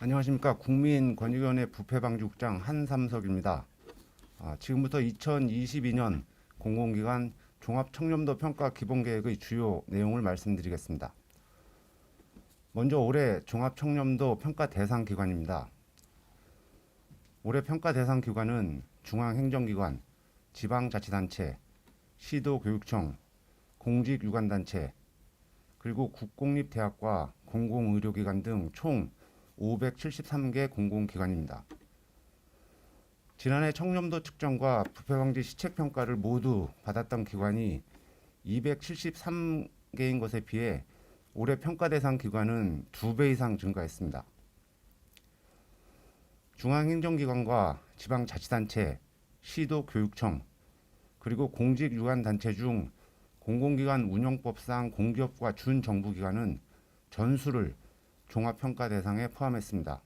안녕하십니까. 국민권익위원회 부패방지국장 한삼석입니다. 지금부터 2022년 공공기관 종합청렴도 평가 기본계획의 주요 내용을 말씀드리겠습니다. 먼저 올해 종합청렴도 평가 대상 기관입니다. 올해 평가 대상 기관은 중앙행정기관, 지방자치단체, 시도교육청, 공직유관단체, 그리고 국공립대학과 공공의료기관 등 총 573개 공공기관입니다. 지난해 청렴도 측정과 부패방지 시책평가를 모두 받았던 기관이 273개인 것에 비해 올해 평가 대상 기관은 2배 이상 증가했습니다. 중앙행정기관과 지방자치단체, 시도교육청, 그리고 공직유관단체 중 공공기관 운영법상 공기업과 준정부기관은 전수를 종합평가 대상에 포함했습니다.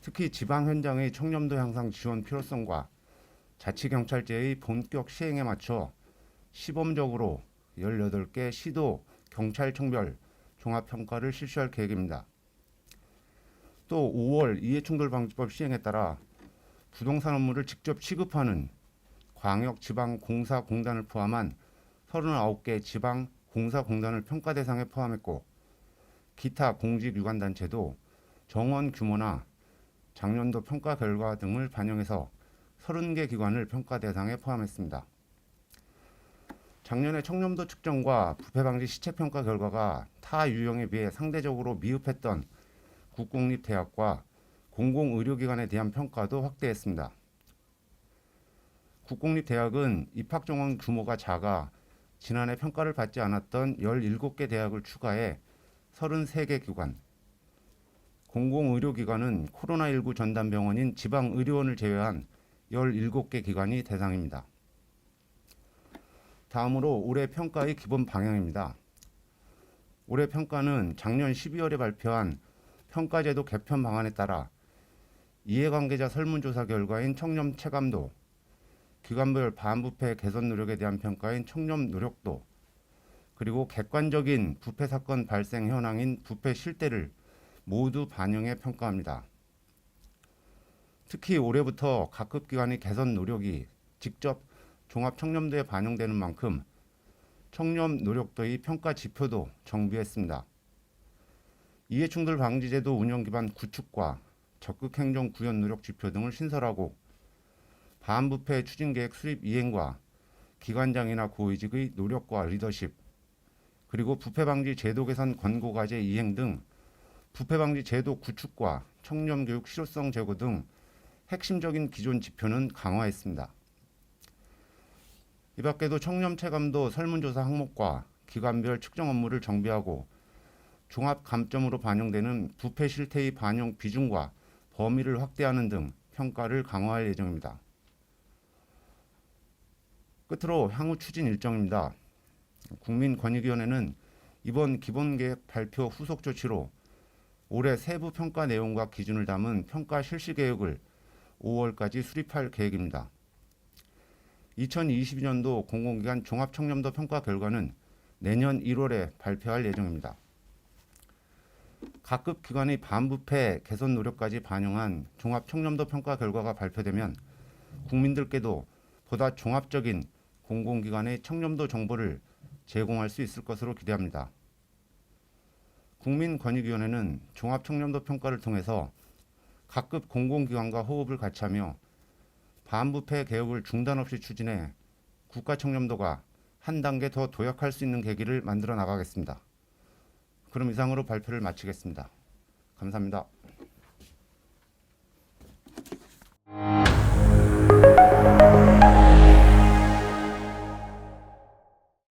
특히 지방 현장의 청렴도 향상 지원 필요성과 자치경찰제의 본격 시행에 맞춰 시범적으로 18개 시도 경찰청별 종합평가를 실시할 계획입니다. 또 5월 이해충돌방지법 시행에 따라 부동산 업무를 직접 취급하는 광역지방공사공단을 포함한 39개 지방공사공단을 평가 대상에 포함했고, 기타 공직유관단체도 정원 규모나 작년도 평가 결과 등을 반영해서 30개 기관을 평가 대상에 포함했습니다. 작년에 청렴도 측정과 부패방지 시책평가 결과가 타 유형에 비해 상대적으로 미흡했던 국공립대학과 공공의료기관에 대한 평가도 확대했습니다. 국공립대학은 입학정원 규모가 작아 지난해 평가를 받지 않았던 17개 대학을 추가해 33개 기관, 공공의료기관은 코로나19 전담병원인 지방의료원을 제외한 17개 기관이 대상입니다. 다음으로 올해 평가의 기본 방향입니다. 올해 평가는 작년 12월에 발표한 평가제도 개편 방안에 따라 이해관계자 설문조사 결과인 청렴 체감도, 기관별 반부패 개선 노력에 대한 평가인 청렴 노력도, 그리고 객관적인 부패 사건 발생 현황인 부패 실태를 모두 반영해 평가합니다. 특히 올해부터 각급 기관의 개선 노력이 직접 종합청렴도에 반영되는 만큼 청렴 노력도의 평가 지표도 정비했습니다. 이해충돌 방지제도 운영 기반 구축과 적극 행정 구현 노력 지표 등을 신설하고, 반부패 추진계획 수립 이행과 기관장이나 고위직의 노력과 리더십, 그리고 부패방지 제도 개선 권고과제 이행 등 부패방지 제도 구축과 청렴교육 실효성 제고 등 핵심적인 기존 지표는 강화했습니다. 이 밖에도 청렴 체감도 설문조사 항목과 기관별 측정 업무를 정비하고 종합 감점으로 반영되는 부패 실태의 반영 비중과 범위를 확대하는 등 평가를 강화할 예정입니다. 끝으로 향후 추진 일정입니다. 국민권익위원회는 이번 기본계획 발표 후속 조치로 올해 세부 평가 내용과 기준을 담은 평가 실시 계획을 5월까지 수립할 계획입니다. 2022년도 공공기관 종합청렴도 평가 결과는 내년 1월에 발표할 예정입니다. 각급 기관의 반부패 개선 노력까지 반영한 종합청렴도 평가 결과가 발표되면 국민들께도 보다 종합적인 공공기관의 청렴도 정보를 제공할 수 있을 것으로 기대합니다. 국민권익위원회는 종합청렴도 평가를 통해서 각급 공공기관과 호흡을 같이 하며 반부패 개혁을 중단 없이 추진해 국가 청렴도가 한 단계 더 도약할 수 있는 계기를 만들어 나가겠습니다. 그럼 이상으로 발표를 마치겠습니다. 감사합니다.